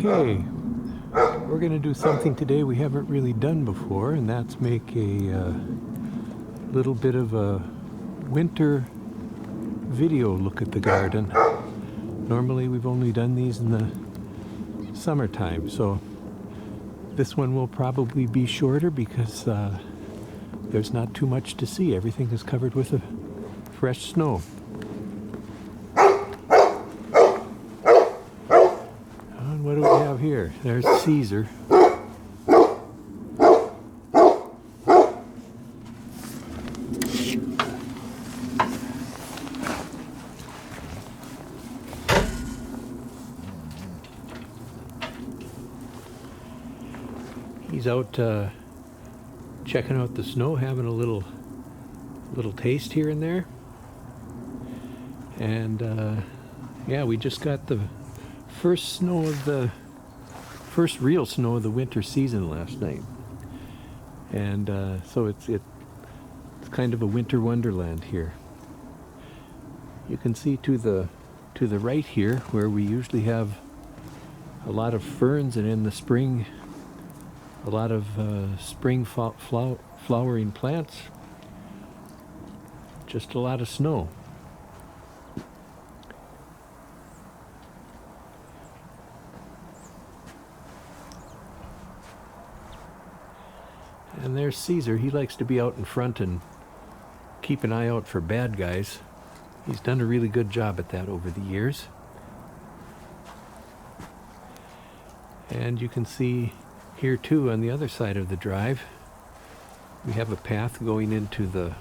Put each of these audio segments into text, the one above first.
Okay, we're going to do something today we haven't really done before, and that's make a little bit of a winter video look at the garden. Normally we've only done these in the summertime, so this one will probably be shorter because there's not too much to see. Everything is covered with a fresh snow. And what do we have here? There's Caesar. He's out checking out the snow, having a little taste here and there. And yeah, we just got the first real snow of the winter season last night. And so it's kind of a winter wonderland here. You can see to the right here, where we usually have a lot of ferns, and in the spring a lot of spring flowering plants. Just a lot of snow. And there's Caesar. He likes to be out in front and keep an eye out for bad guys. He's done a really good job at that over the years. And you can see here too, on the other side of the drive, we have a path going into the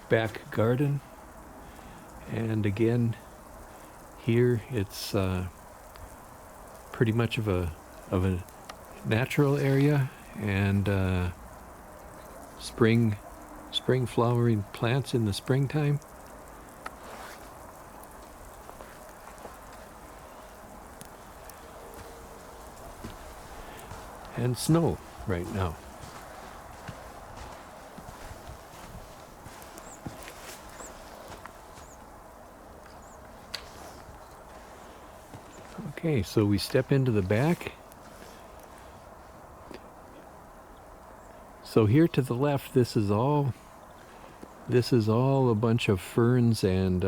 back garden. And again, here it's pretty much of a natural area, and spring flowering plants in the springtime. And snow right now. Okay, so we step into the back. So here to the left, this is all a bunch of ferns and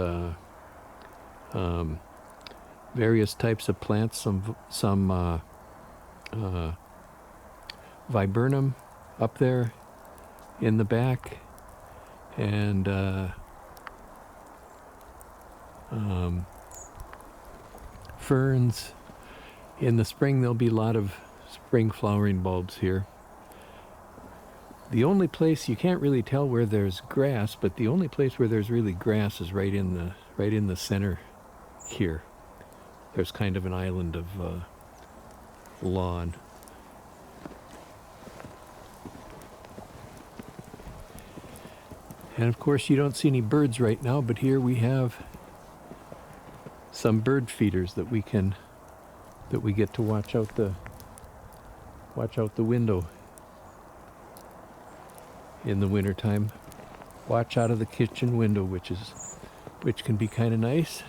various types of plants. Some viburnum up there in the back, and ferns. In the spring there'll be a lot of spring flowering bulbs here. The only place you can't really tell where there's grass, but the only place where there's really grass is right in the center here. There's kind of an island of lawn. And of course you don't see any birds right now, but here we have some bird feeders that we get to watch out the window in the wintertime. Watch out of the kitchen window, which can be kind of nice.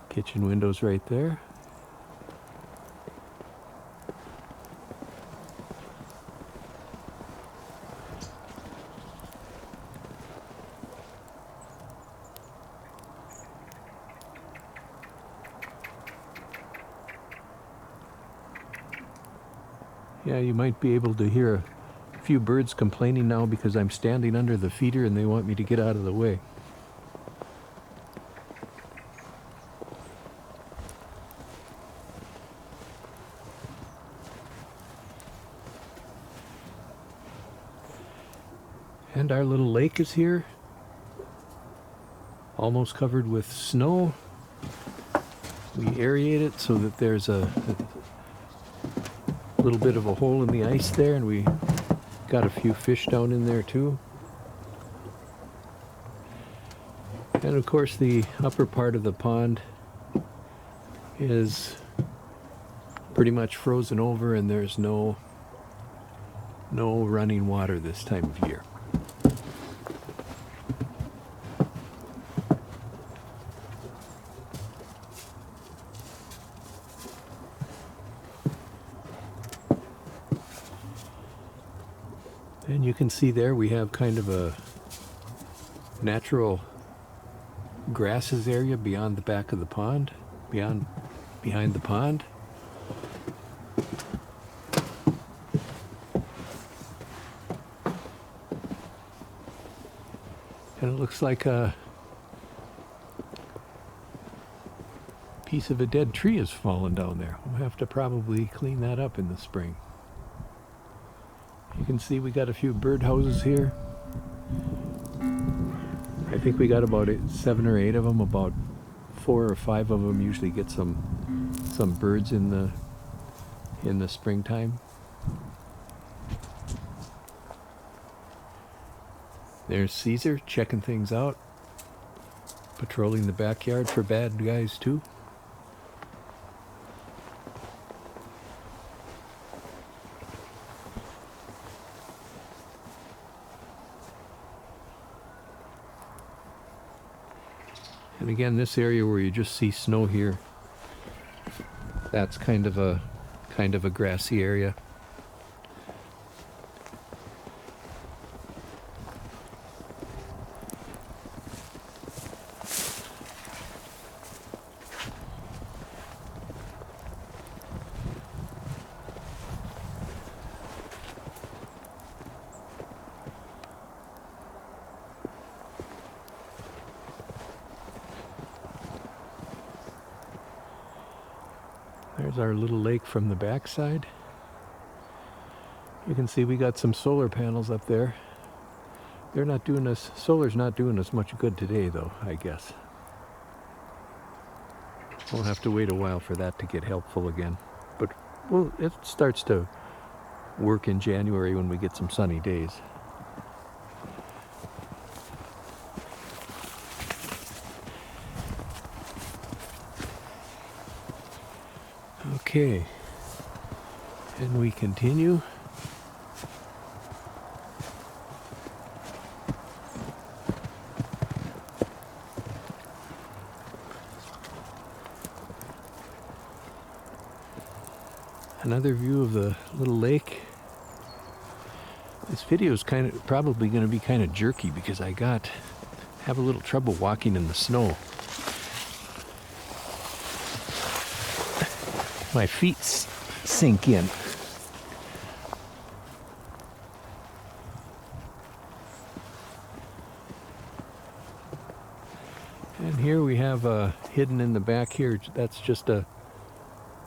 Kitchen window's right there. Yeah, you might be able to hear a few birds complaining now because I'm standing under the feeder and they want me to get out of the way. And our little lake is here, almost covered with snow. We aerate it so that there's a little bit of a hole in the ice there, and we got a few fish down in there too. And of course the upper part of the pond is pretty much frozen over, and there's no running water this time of year. And you can see there we have kind of a natural grasses area beyond the back of the pond, behind the pond. And it looks like a piece of a dead tree has fallen down there. We'll have to probably clean that up in the spring. You can see we got a few birdhouses here. I think we got about 7 or 8 of them. About 4 or 5 of them usually get some birds in the springtime. There's Caesar checking things out, patrolling the backyard for bad guys too. And again, this area where you just see snow here, that's kind of a grassy area. There's our little lake from the backside. You can see we got some solar panels up there. Solar's not doing us much good today though, I guess. We'll have to wait a while for that to get helpful again. But well, it starts to work in January when we get some sunny days. Okay, and we continue. Another view of the little lake. This video is probably going to be kind of jerky because I have a little trouble walking in the snow. My feet sink in. And here we have hidden in the back here, that's just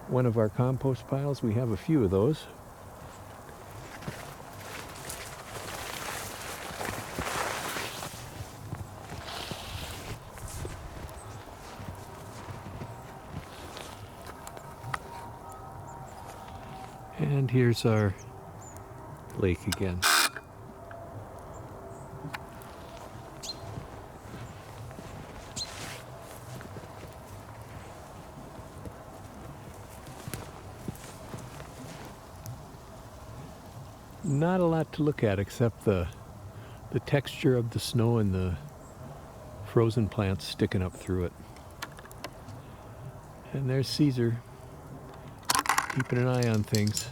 one of our compost piles. We have a few of those. And here's our lake again. Not a lot to look at except the texture of the snow and the frozen plants sticking up through it. And there's Caesar, keeping an eye on things.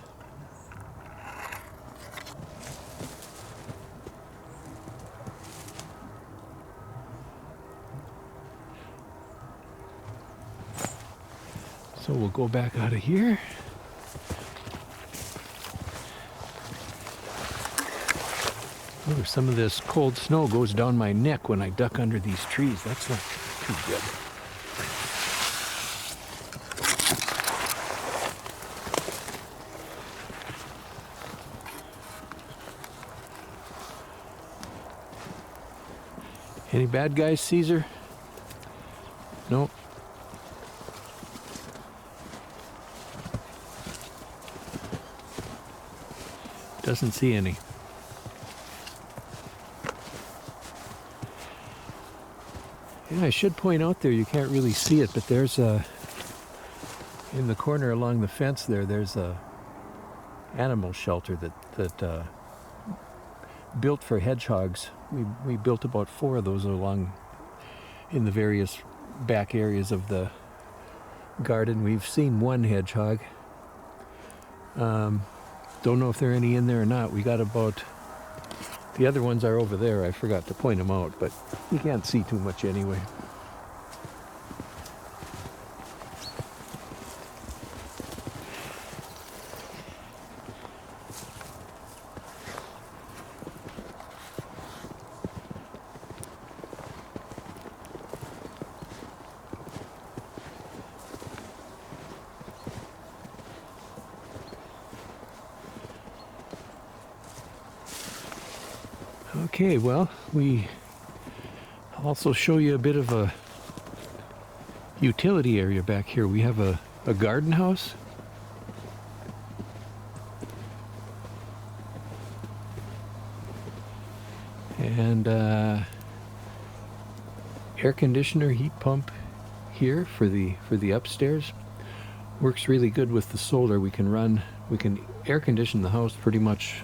So we'll go back out of here. Ooh, some of this cold snow goes down my neck when I duck under these trees. That's not too good. Any bad guys, Caesar? No. Doesn't see any. Yeah, I should point out there, you can't really see it, but there's in the corner along the fence there's a animal shelter that built for hedgehogs. We built about 4 of those along in the various back areas of the garden. We've seen one hedgehog. Don't know if there are any in there or not. We got about The other ones are over there. I forgot to point them out, but you can't see too much anyway. Okay, well, we also show you a bit of a utility area back here. We have a garden house. And air conditioner, heat pump here for the upstairs. Works really good with the solar. We can air condition the house pretty much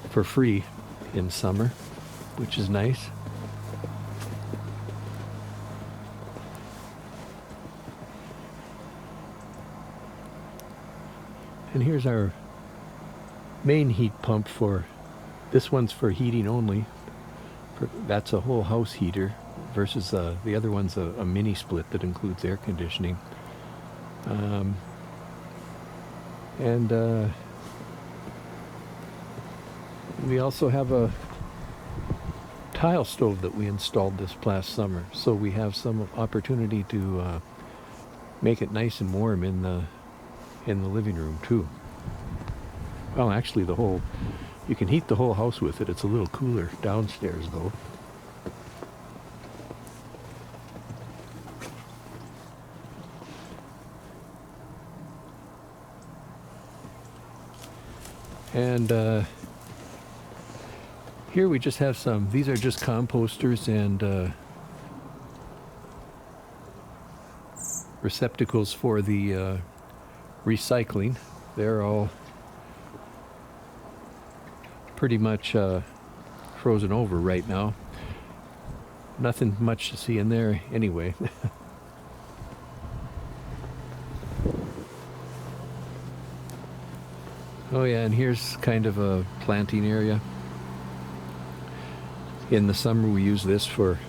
for free in summer, which is nice. And here's our main heat pump for, this one's for heating only. That's a whole house heater versus the other one's a mini split that includes air conditioning. We also have a tile stove that we installed this past summer, so we have some opportunity to make it nice and warm in the living room too. Well, actually you can heat the whole house with it. It's a little cooler downstairs though. And here we just have these are just composters and receptacles for the recycling. They're all pretty much frozen over right now. Nothing much to see in there anyway. Oh yeah, and here's kind of a planting area. In the summer we use this for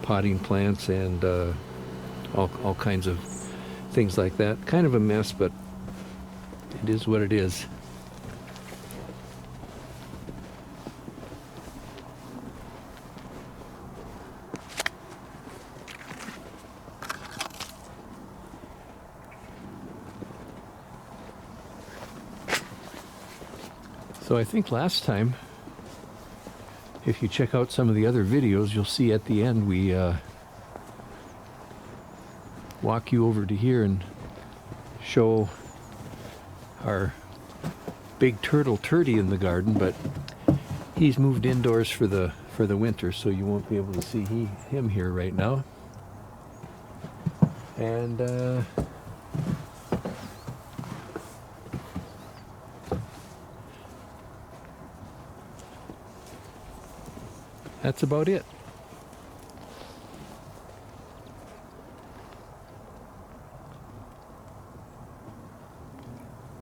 potting plants and all kinds of things like that. Kind of a mess, but it is what it is. So I think last time, if you check out some of the other videos, you'll see at the end we walk you over to here and show our big turtle Turdy in the garden, but he's moved indoors for the winter, so you won't be able to see him here right now. And that's about it.